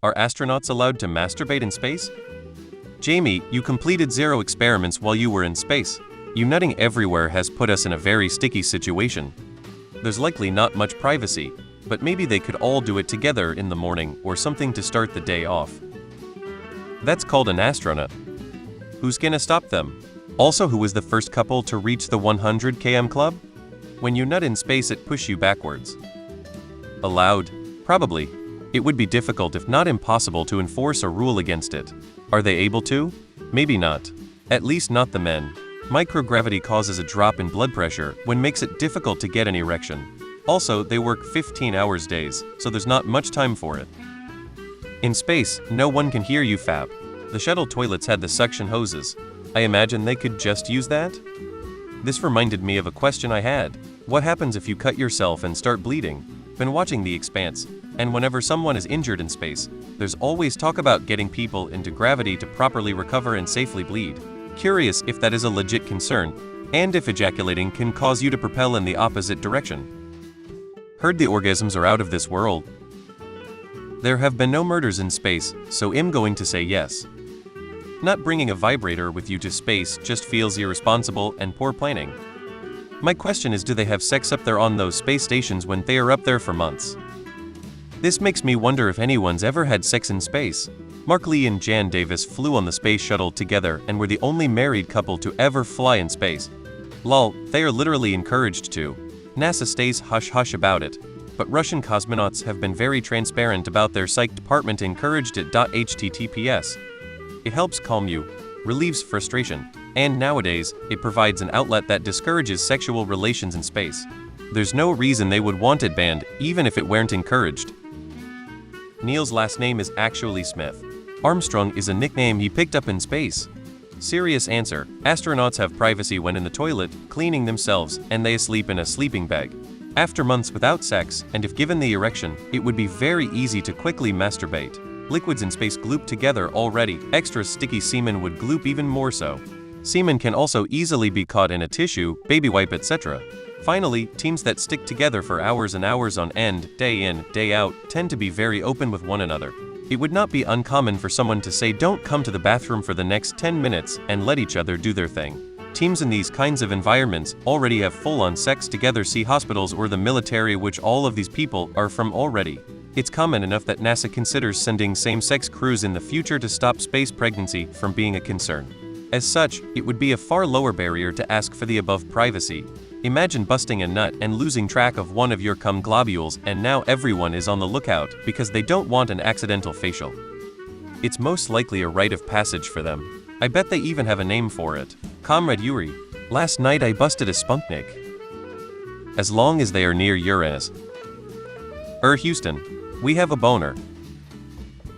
Are astronauts allowed to masturbate in space? Jamie, you completed 0 experiments while you were in space. You nutting everywhere has put us in a very sticky situation. There's likely not much privacy, but maybe they could all do it together in the morning or something to start the day off. That's called an astronaut. Who's gonna stop them? Also, who was the first couple to reach the 100 km club? When you nut in space, it pushes you backwards. Allowed? Probably. It would be difficult if not impossible to enforce a rule against it. Are they able to? Maybe not. At least not the men. Microgravity causes a drop in blood pressure, which makes it difficult to get an erection. Also, they work 15 hours days, so there's not much time for it. In space, no one can hear you fap. The shuttle toilets had the suction hoses. I imagine they could just use that? This reminded me of a question I had. What happens if you cut yourself and start bleeding? Been watching The Expanse, and whenever someone is injured in space, there's always talk about getting people into gravity to properly recover and safely bleed. Curious if that is a legit concern, and if ejaculating can cause you to propel in the opposite direction. Heard the orgasms are out of this world. There have been no murders in space, so I'm going to say yes. Not bringing a vibrator with you to space just feels irresponsible and poor planning. My question is, do they have sex up there on those space stations when they are up there for months? This makes me wonder if anyone's ever had sex in space. Mark Lee and Jan Davis flew on the space shuttle together and were the only married couple to ever fly in space. Lol, they are literally encouraged to. NASA stays hush-hush about it, but Russian cosmonauts have been very transparent about their psych department encouraged it. HTTPS. It helps calm you, relieves frustration, and nowadays, it provides an outlet that discourages sexual relations in space. There's no reason they would want it banned, even if it weren't encouraged. Neil's last name is actually Smith. Armstrong is a nickname he picked up in space. Serious answer, astronauts have privacy when in the toilet, cleaning themselves, and they sleep in a sleeping bag. After months without sex, and if given the erection, it would be very easy to quickly masturbate. Liquids in space gloop together already, extra sticky semen would gloop even more so. Semen can also easily be caught in a tissue, baby wipe, etc. Finally, teams that stick together for hours and hours on end, day in, day out, tend to be very open with one another. It would not be uncommon for someone to say don't come to the bathroom for the next 10 minutes and let each other do their thing. Teams in these kinds of environments already have full-on sex together. See hospitals or the military, which all of these people are from already. It's common enough that NASA considers sending same-sex crews in the future to stop space pregnancy from being a concern. As such, it would be a far lower barrier to ask for the above privacy. Imagine busting a nut and losing track of one of your cum globules, and now everyone is on the lookout because they don't want an accidental facial. It's most likely a rite of passage for them. I bet they even have a name for it. Comrade Yuri. Last night I busted a spunknik. As long as they are near Uranus. Houston. We have a boner.